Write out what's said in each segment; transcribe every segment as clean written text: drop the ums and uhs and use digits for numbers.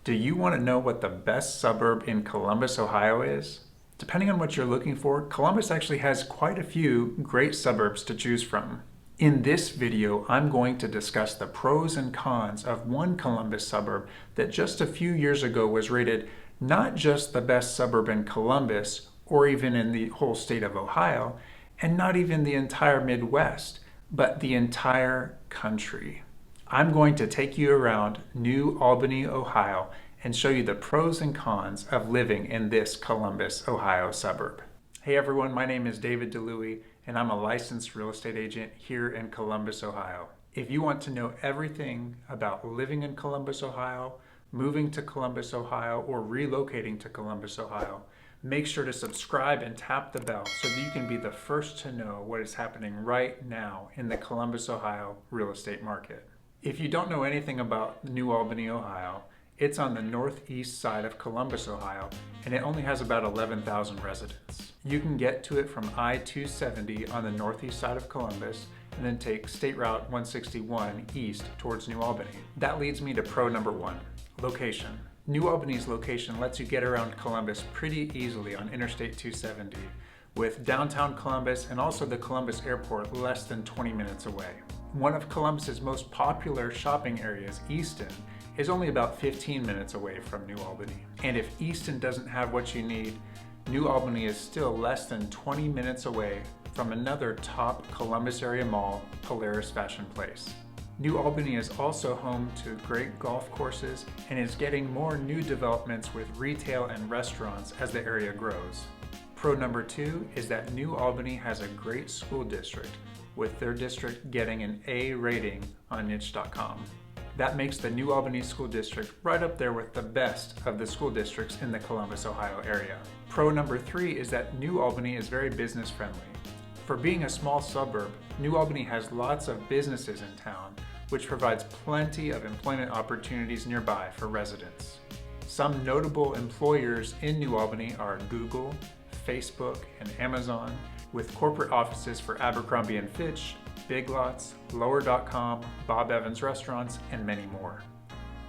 Do you want to know what the best suburb in Columbus, Ohio is? Depending on what you're looking for, Columbus actually has quite a few great suburbs to choose from. In this video, I'm going to discuss the pros and cons of one Columbus suburb that just a few years ago was rated not just the best suburb in Columbus or even in the whole state of Ohio, and not even the entire Midwest, but the entire country. I'm going to take you around New Albany, Ohio, and show you the pros and cons of living in this Columbus, Ohio suburb. Hey everyone, my name is David DeLuey, and I'm a licensed real estate agent here in Columbus, Ohio. If you want to know everything about living in Columbus, Ohio, moving to Columbus, Ohio, or relocating to Columbus, Ohio, make sure to subscribe and tap the bell so that you can be the first to know what is happening right now in the Columbus, Ohio real estate market. If you don't know anything about New Albany, Ohio, it's on the northeast side of Columbus, Ohio, and it only has about 11,000 residents. You can get to it from I-270 on the northeast side of Columbus, and then take State Route 161 east towards New Albany. That leads me to pro number one, location. New Albany's location lets you get around Columbus pretty easily on Interstate 270, with downtown Columbus and also the Columbus Airport less than 20 minutes away. One of Columbus's most popular shopping areas, Easton, is only about 15 minutes away from New Albany. And if Easton doesn't have what you need, New Albany is still less than 20 minutes away from another top Columbus area mall, Polaris Fashion Place. New Albany is also home to great golf courses and is getting more new developments with retail and restaurants as the area grows. Pro number two is that New Albany has a great school district, with their district getting an A rating on niche.com. That makes the New Albany School District right up there with the best of the school districts in the Columbus, Ohio area. Pro number three is that New Albany is very business friendly. For being a small suburb, New Albany has lots of businesses in town, which provides plenty of employment opportunities nearby for residents. Some notable employers in New Albany are Google, Facebook, and Amazon, with corporate offices for Abercrombie & Fitch, Big Lots, Lower.com, Bob Evans Restaurants, and many more.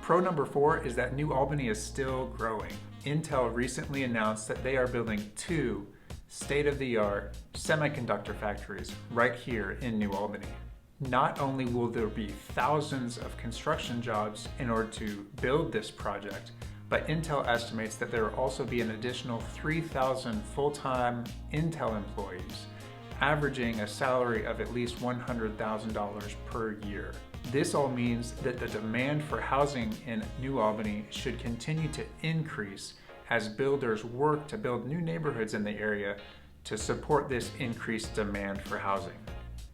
Pro number four is that New Albany is still growing. Intel recently announced that they are building 2 state-of-the-art semiconductor factories right here in New Albany. Not only will there be thousands of construction jobs in order to build this project, but Intel estimates that there will also be an additional 3,000 full-time Intel employees, averaging a salary of at least $100,000 per year. This all means that the demand for housing in New Albany should continue to increase as builders work to build new neighborhoods in the area to support this increased demand for housing.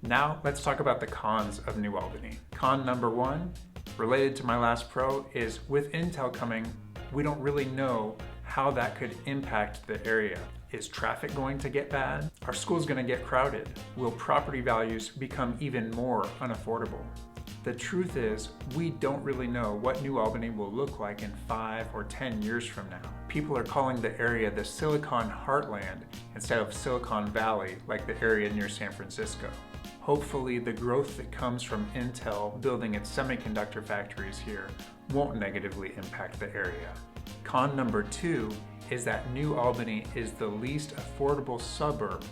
Now let's talk about the cons of New Albany. Con number one, related to my last pro, is with Intel coming, we don't really know how that could impact the area. Is traffic going to get bad? Are schools going to get crowded? Will property values become even more unaffordable? The truth is, we don't really know what New Albany will look like in 5 or 10 years from now. People are calling the area the Silicon Heartland instead of Silicon Valley, like the area near San Francisco. Hopefully, the growth that comes from Intel building its semiconductor factories here won't negatively impact the area. Con number two is that New Albany is the least affordable suburb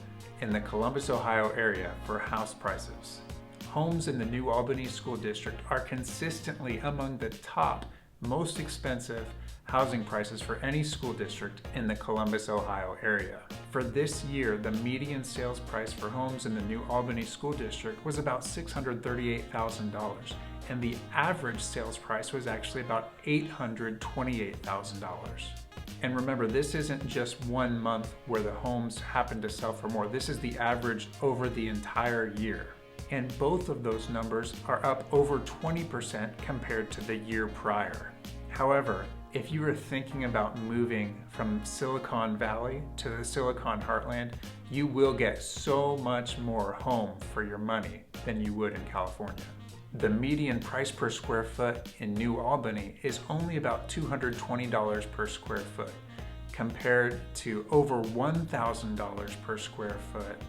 in the Columbus, Ohio area for house prices. Homes in the New Albany School District are consistently among the top most expensive housing prices for any school district in the Columbus, Ohio area. For this year, the median sales price for homes in the New Albany School District was about $638,000, and the average sales price was actually about $828,000. And remember, this isn't just 1 month where the homes happen to sell for more. This is the average over the entire year. And both of those numbers are up over 20% compared to the year prior. However, if you are thinking about moving from Silicon Valley to the Silicon Heartland, you will get so much more home for your money than you would in California. The median price per square foot in New Albany is only about $220 per square foot, compared to over $1,000 per square foot,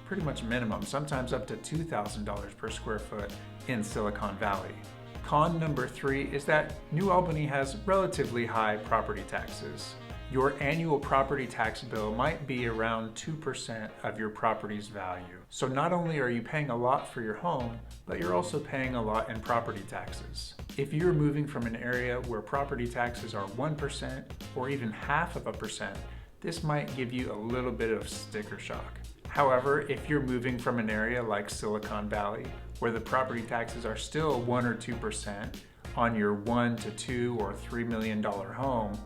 pretty much minimum, sometimes up to $2,000 per square foot in Silicon Valley. Con number 3 is that New Albany has relatively high property taxes. Your annual property tax bill might be around 2% of your property's value. So not only are you paying a lot for your home, but you're also paying a lot in property taxes. If you're moving from an area where property taxes are 1% or even half of a percent, this might give you a little bit of sticker shock. However, if you're moving from an area like Silicon Valley, where the property taxes are still 1 or 2% on your $1 to $2 or $3 million home,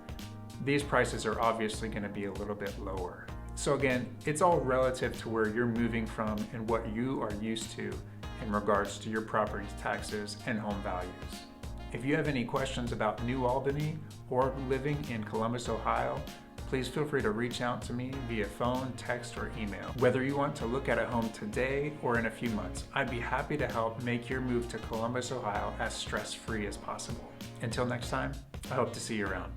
these prices are obviously going to be a little bit lower. So again, it's all relative to where you're moving from and what you are used to in regards to your property taxes and home values. If you have any questions about New Albany or living in Columbus, Ohio, please feel free to reach out to me via phone, text, or email. Whether you want to look at a home today or in a few months, I'd be happy to help make your move to Columbus, Ohio as stress-free as possible. Until next time, I hope to see you around.